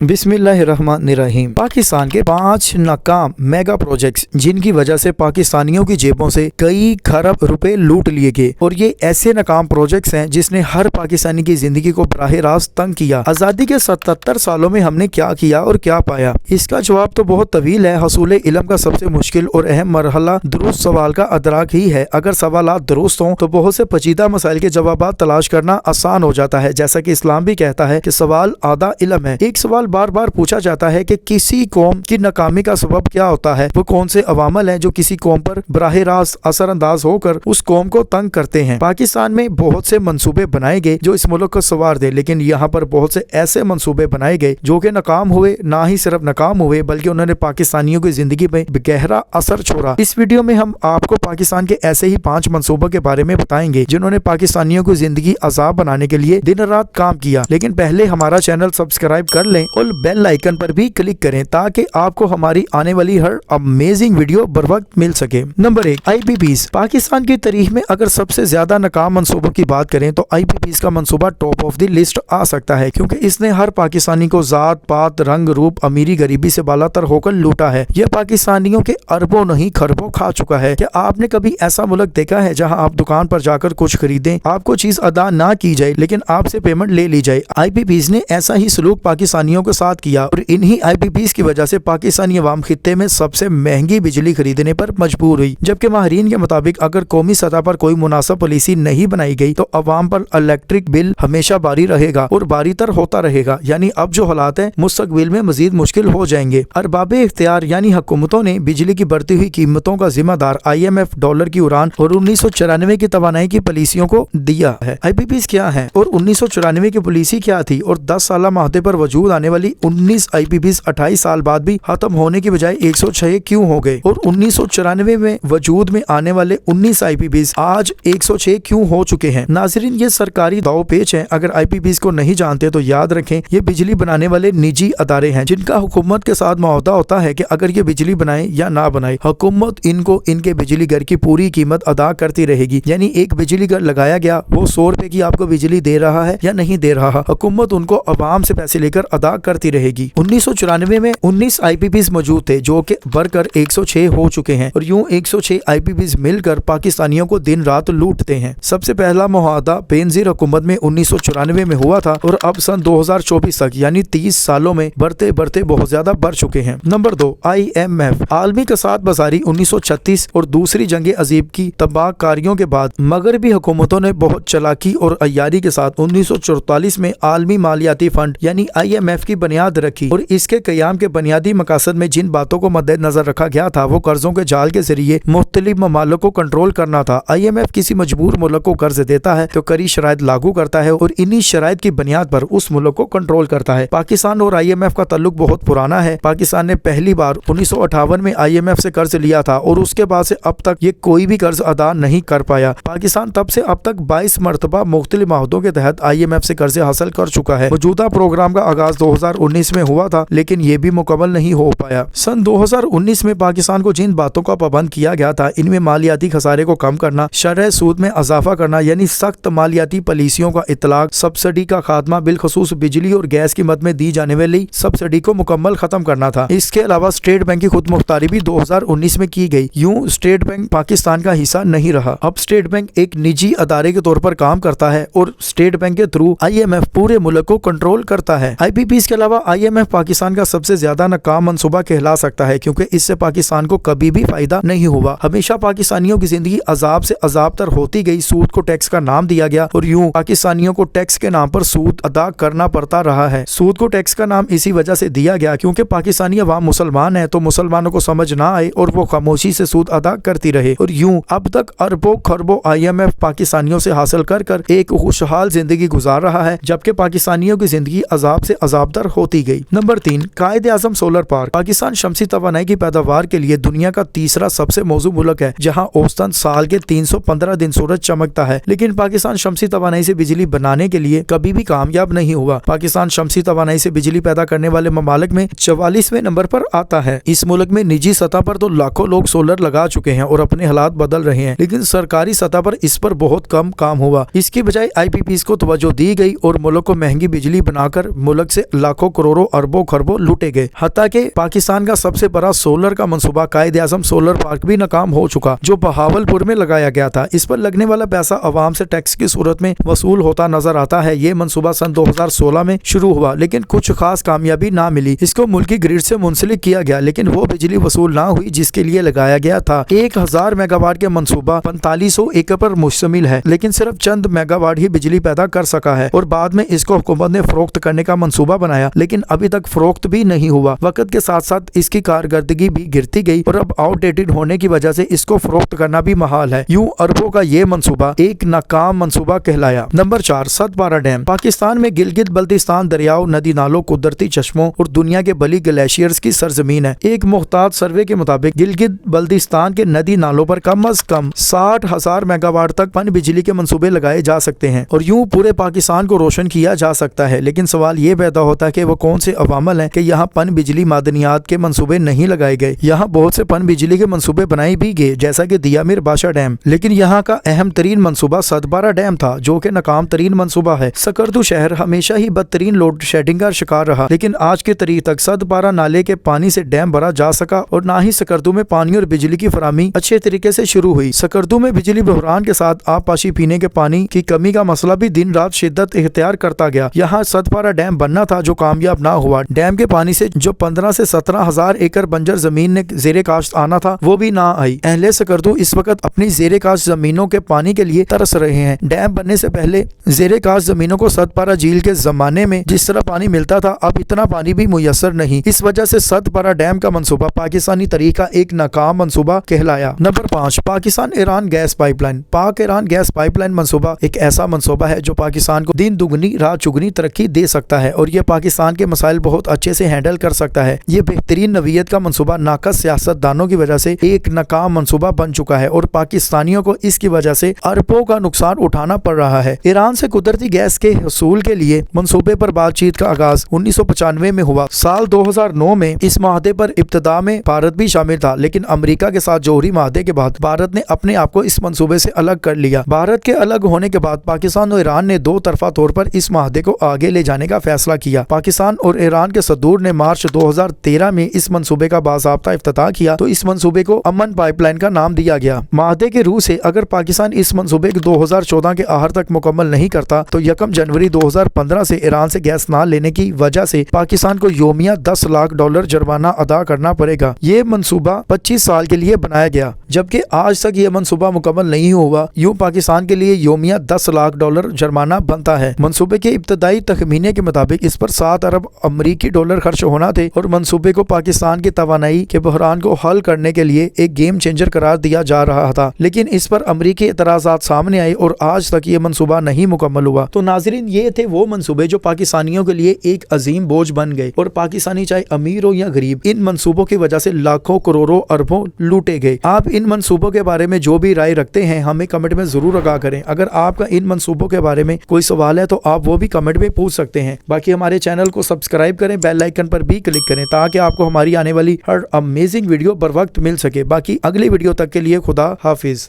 बिस्मिल्लाहिर्रहमानिर्रहीम। पाकिस्तान के 5 नाकाम मेगा प्रोजेक्ट्स जिनकी वजह से पाकिस्तानियों की जेबों से कई खरब रुपए लूट लिए गए, और ये ऐसे नाकाम प्रोजेक्ट्स हैं जिसने हर पाकिस्तानी की जिंदगी को बराह रास्त तंग किया। आज़ादी के 77 सालों में हमने क्या किया और क्या पाया? इसका जवाब तो बहुत तवील है। हसूल इल्म का सबसे मुश्किल और अहम मरहला दुरुस्त सवाल का अदराक ही है। अगर सवालात दुरुस्त हों तो बहुत से पेचीदा मसाइल के जवाब तलाश करना आसान हो जाता है। जैसा कि इस्लाम भी कहता है कि सवाल आधा इल्म है। एक सवाल बार बार पूछा जाता है कि किसी कौम की नाकामी का सबब क्या होता है, वो कौन से अवामल हैं जो किसी कौम पर बराह रास्त असरअंदाज होकर उस कौम को तंग करते हैं। पाकिस्तान में बहुत से मंसूबे बनाए गए जो इस मुल्क को संवार दे, लेकिन यहाँ पर बहुत से ऐसे मंसूबे बनाए गए जो कि नाकाम हुए। ना ही सिर्फ नाकाम हुए बल्कि उन्होंने पाकिस्तानियों की जिंदगी में गहरा असर छोड़ा। इस वीडियो में हम आपको पाकिस्तान के ऐसे ही 5 मंसूबों के बारे में बताएंगे जिन्होंने पाकिस्तानियों को जिंदगी आजाद बनाने के लिए दिन रात काम किया। लेकिन पहले हमारा चैनल सब्सक्राइब कर लें और बेल आइकन पर भी क्लिक करें ताकि आपको हमारी आने वाली हर अमेजिंग वीडियो बर वक्त मिल सके। Number 1, IPPs। पाकिस्तान की तारीख में अगर सबसे ज्यादा नाकाम मंसूबों की बात करें तो IPPs का मंसूबा टॉप ऑफ द लिस्ट आ सकता है, क्योंकि इसने हर पाकिस्तानी को जात पात रंग रूप अमीरी गरीबी से बालातर होकर लूटा है। यह पाकिस्तानियों के अरबों नहीं खरबों खा चुका है। क्या आपने कभी ऐसा मुल्क देखा है जहां आप दुकान पर जाकर कुछ खरीदें, आपको चीज अदा ना की जाए लेकिन आपसे पेमेंट ले ली जाए? IPPs ने ऐसा ही सलूक पाकिस्तानियों के साथ किया और इन्हीं IPPs की वजह से पाकिस्तानी अवाम खित्ते में सबसे महंगी बिजली खरीदने पर मजबूर हुई। जबकि माहिरीन के मुताबिक अगर कौमी सतह पर कोई मुनासिब पॉलिसी नहीं बनाई गई तो अवाम पर इलेक्ट्रिक बिल हमेशा बारी रहेगा और बारी तर होता रहेगा। यानी अब जो हालात है मुस्तकबिल में मजीद मुश्किल हो जाएंगे। अरबाबे इख्तियार यानी हुकूमतों ने बिजली की बढ़ती हुई कीमतों का जिम्मेदार IMF, डॉलर की उड़ान और 1994 की तवानाई की पॉलिसियों को दिया है। IPPs क्या है और 1994 की पॉलिसी क्या थी, और 10 साल माहदे पर वजूद आने वाली 19 IPPs 28 साल बाद भी खत्म होने की बजाय 106 क्यों हो गए, और 1994 में वजूद में आने वाले 19 IPPs आज 106 क्यों हो चुके हैं? नाजरीन, ये सरकारी दाव पेच है। अगर IPPs को नहीं जानते तो याद रखें, ये बिजली बनाने वाले निजी अदारे हैं जिनका हुकूमत के साथ मुआहदा होता है कि अगर ये बिजली बनाए या ना बनाए, हुकूमत इनको इनके बिजली घर की पूरी कीमत अदा करती रहेगी। यानी एक बिजली घर लगाया गया, वो 100 रुपए की आपको बिजली दे रहा है या नहीं दे रहा, हुकूमत उनको अवाम से पैसे लेकर अदा करती रहेगी। 1994 में 19 IPPs मौजूद थे जो कि बढ़कर 106 हो चुके हैं, और यूं 106 IPPs मिलकर पाकिस्तानियों को दिन रात लूटते हैं। सबसे पहला मुआहदा बेनजीर हुकूमत में 1994 में हुआ था और अब सन 2024 तक यानी 30 सालों में बढ़ते बढ़ते बहुत ज्यादा बढ़ चुके हैं। Number 2, IMF। आलमी कसाद बाजारी 1936 और दूसरी जंग अजीब की तबाहकारियों के बाद मगरबी हुकूमतों ने बहुत चालाकी और अय्यारी के साथ 1944 में आलमी मालियाती फंड यानी IMF की बुनियाद रखी, और इसके कयाम के बुनियादी मकसद में जिन बातों को मद्देनजर रखा गया था वो कर्जों के जाल के जरिए मुख्तलिफ ममालिक को कंट्रोल करना था। IMF किसी मजबूर मुल्क को कर्ज देता है तो कई शराइत लागू करता है और इन्हीं शराइत की बुनियाद पर उस मुल्क को कंट्रोल करता है। पाकिस्तान और IMF का ताल्लुक बहुत पुराना है। पाकिस्तान ने पहली बार 1958 में IMF से कर्ज लिया था और उसके बाद से अब तक ये कोई भी कर्ज अदा नहीं कर पाया। पाकिस्तान तब से अब तक 22 मरतबा मुख्तलिफ माहदों के तहत IMF से कर्ज हासिल कर चुका है। मौजूदा प्रोग्राम का आगाज 2019 में हुआ था लेकिन ये भी मुकम्मल नहीं हो पाया। सन 2019 में पाकिस्तान को जिन बातों का पाबंद किया गया था इनमें मालियाती खसारे को कम करना, शरह सूद में इजाफा करना यानी सख्त मालियाती पॉलिसियों का इतलाक, सब्सिडी का खात्मा, बिलखसूस बिजली और गैस की मद में दी जाने वाली सब्सिडी को मुकम्मल खत्म करना था। इसके अलावा स्टेट बैंक की खुद मुख्तारी भी 2019 में की गई। यूं स्टेट बैंक पाकिस्तान का हिस्सा नहीं रहा। अब स्टेट बैंक एक निजी अदारे के तौर पर काम करता है और स्टेट बैंक के थ्रू IMF पूरे मुल्क को कंट्रोल करता है। IPPs के अलावा IMF पाकिस्तान का सबसे ज्यादा नाकाम मंसूबा कहला सकता है, क्योंकि इससे पाकिस्तान को कभी भी फायदा नहीं हुआ। हमेशा पाकिस्तानियों की जिंदगी अजाब से अजाब तर होती गई। सूद को टैक्स का नाम दिया गया और यूं पाकिस्तानियों को टैक्स के नाम पर सूद अदा करना पड़ता रहा है। सूद को टैक्स का नाम इसी वजह से दिया गया क्योंकि पाकिस्तानी अवाम मुसलमान है तो मुसलमानों को समझ ना आए और वो खामोशी से सूद अदा करती रहे, और यूं अब तक अरबों खरबों IMF पाकिस्तानियों से हासिल कर कर एक खुशहाल जिंदगी गुजार रहा है, जबकि पाकिस्तानियों की जिंदगी अजाब से अजाबतर होती गई। Number 3, Quaid-e-Azam solar park. Pakistan शमसी तवानाई की पैदावार के लिए दुनिया का तीसरा सबसे मौजूद मुल्क है, जहां औसतन साल के 315 दिन सूरज चमकता है। लेकिन पाकिस्तान शमसी तवानाई से बिजली बनाने के लिए कभी भी कामयाब नहीं हुआ। पाकिस्तान शमसी तवानाई से बिजली पैदा करने वाले ममालिक में 44वें नंबर पर आता है। इस मुल्क में निजी सतह पर तो लाखों लोग सोलर लगा चुके हैं और अपने हालात बदल रहे हैं, लेकिन सरकारी सतह पर इस पर बहुत कम काम हुआ। इसकी बजाय IPPs को तवज्जो दी गई और मुल्क को महंगी बिजली बनाकर मुल्क से लाखों करोड़ों अरबों खरबों लूटे गए। हत्ता कि पाकिस्तान का सबसे बड़ा सोलर का मंसूबा कायद-ए-आज़म सोलर पार्क भी नाकाम हो चुका, जो बहावलपुर में लगाया गया था। इस पर लगने वाला पैसा अवाम से टैक्स की सूरत में वसूल होता नजर आता है। ये मंसूबा सन 2016 में शुरू हुआ, लेकिन कुछ खास कामयाबी ना मिली। इसको मुल्की ग्रिड से मुंसलिक किया गया, लेकिन वो बिजली वसूल ना हुई जिसके लिए लगाया गया था। 1000 मेगावाट के मंसूबा 4500 एकड़ पर मुश्तमिल है, लेकिन सिर्फ चंद मेगावाट ही बिजली पैदा कर सका है और बाद में इसको हुकूमत ने फरोख्त करने का मंसूबा बनाया, लेकिन अभी तक फरोख्त भी नहीं हुआ। वक्त के साथ साथ इसकी कारकर्दगी भी गिरती गई और अब आउटडेटेड होने की वजह से इसको फरोख्त करना भी महाल है। यूं अरबों का ये मंसूबा एक नाकाम मंसूबा कहलाया। Number 4, Satpara dam. पाकिस्तान में गिलगित बल्तिस्तान दरियाओं, नदी नालों, कुदरती चश्मों और दुनिया के बली ग्लेशियर्स की सरजमीन है। एक मुख्तात सर्वे के मुताबिक गिलगित बल्तिस्तान के नदी नालों पर कम अज कम 60,000 मेगावाट तक पन बिजली के मंसूबे लगाए जा सकते हैं और यूं पूरे पाकिस्तान को रोशन किया जा सकता है। लेकिन सवाल ये पैदा होता है कि वो कौन से अवामल हैं कि यहाँ पन बिजली मादनियात के मंसूबे नहीं लगाए गए। यहाँ बहुत से पन बिजली के मंसूबे बनाए भी गए, जैसा कि दियामिर बाशा डैम, लेकिन यहाँ का अहम तरीन मंसूबा सतपारा डैम था, जो कि नाकाम तरीन मंसूबा है। सकरदू शहर हमेशा ही बदतरीन लोड शेडिंग का शिकार रहा, लेकिन आज की तारीख तक सतपारा नाले के पानी से डैम भरा जा सका और ना ही सकरदू में पानी और बिजली की फराहमी अच्छे तरीके से शुरू हुई। सकरदू में बिजली बहरान के साथ आबपाशी, पीने के पानी की कमी का मसला भी दिन रात शिद्दत इख्तियार करता गया। यहाँ सतपारा डैम बनना था जो कामयाब ना हुआ। डैम के पानी से जो 15 से 17,000 एकड़ बंजर जमीन ने जेरे काश्त आना था वो भी ना आई। अहले सकरदू इस वक्त अपनी जेरे काश्त जमीनों के पानी के लिए तरस रहे हैं। डैम बनने से पहले जेरे काश्त जमीनों को सतपारा झील के जमाने में जिस तरह पानी मिलता था, अब इतना पानी भी मुयसर नहीं। इस वजह से सतपारा डैम का मंसूबा पाकिस्तानी तरीका एक नाकाम मंसूबा कहलाया। Number 5, Pakistan Iran gas pipeline. पाक ईरान गैस पाइपलाइन मंसूबा एक ऐसा मंसूबा है जो पाकिस्तान को दिन दुगनी रात चुगनी तरक्की दे सकता है और ये पाकिस्तान के मसाइल बहुत अच्छे से हैंडल कर सकता है। ये बेहतरीन नवीयत का मंसूबा नाकस सियासतदानों की वजह से एक नाकाम मंसूबा बन चुका है और पाकिस्तानियों को इसकी वजह से अरबों का नुकसान उठाना पड़ रहा है। ईरान से कुदरती गैस के हसूल के लिए मंसूबे पर बातचीत का आगाज 1995 में हुआ। साल 2009 में इस माहदे पर इब्तिदा में भारत भी शामिल था, लेकिन अमेरिका के साथ जौहरी माहदे के बाद भारत ने अपने आप को इस मंसूबे से अलग कर लिया। भारत के अलग होने के बाद पाकिस्तान और ईरान ने दो तरफा तौर पर इस माहदे को आगे ले जाने का फैसला किया। पाकिस्तान और ईरान के सदूर ने मार्च 2013 में इस मंसूबे का बाज़ाब्ता इफ्तिताह किया तो इस मंसूबे को अमन पाइपलाइन का नाम दिया गया। माहदे के रूह से अगर पाकिस्तान इस मंसूबे को 2014 के आखिर तक मुकम्मल नहीं करता तो 1 जनवरी 2015 से ईरान से गैस ना लेने की वजह से पाकिस्तान को योमिया $10 लाख जुर्माना अदा करना पड़ेगा। ये मंसूबा 25 साल के लिए बनाया गया, जबकि आज तक ये मंसूबा मुकम्मल नहीं हुआ। यूं पाकिस्तान के लिए योमिया $10 लाख जुर्माना बनता है। मंसूबे के इब्तदाई तखमीने के मुताबिक इस पर 7 अरब अमरीकी डॉलर खर्च होना थे और मंसूबे को पाकिस्तान की तवानाई के बहरान को हल करने के लिए एक गेम चेंजर करार दिया जा रहा था, लेकिन इस पर अमरीकी एतराज़ात सामने आए और आज तक ये मंसूबा नहीं मुकम्मल हुआ। तो नाज़रीन, ये थे वो मंसूबे जो पाकिस्तानियों के लिए एक अजीम बोझ बन गए और पाकिस्तानी चाहे अमीर हो या गरीब, इन मंसूबों की वजह से लाखों करोड़ों अरबों लूटे गए। आप इन मंसूबों के बारे में जो भी राय रखते हैं हमें कमेंट में जरूर आगाह करें। अगर आपका इन मंसूबों के बारे में कोई सवाल है तो आप वो भी कमेंट में पूछ सकते हैं। बाकी हमारे चैनल को सब्सक्राइब करें, बेल आइकन पर भी क्लिक करें ताकि आपको हमारी आने वाली हर अमेजिंग वीडियो बर वक्त मिल सके। बाकी अगली वीडियो तक के लिए खुदा हाफिज।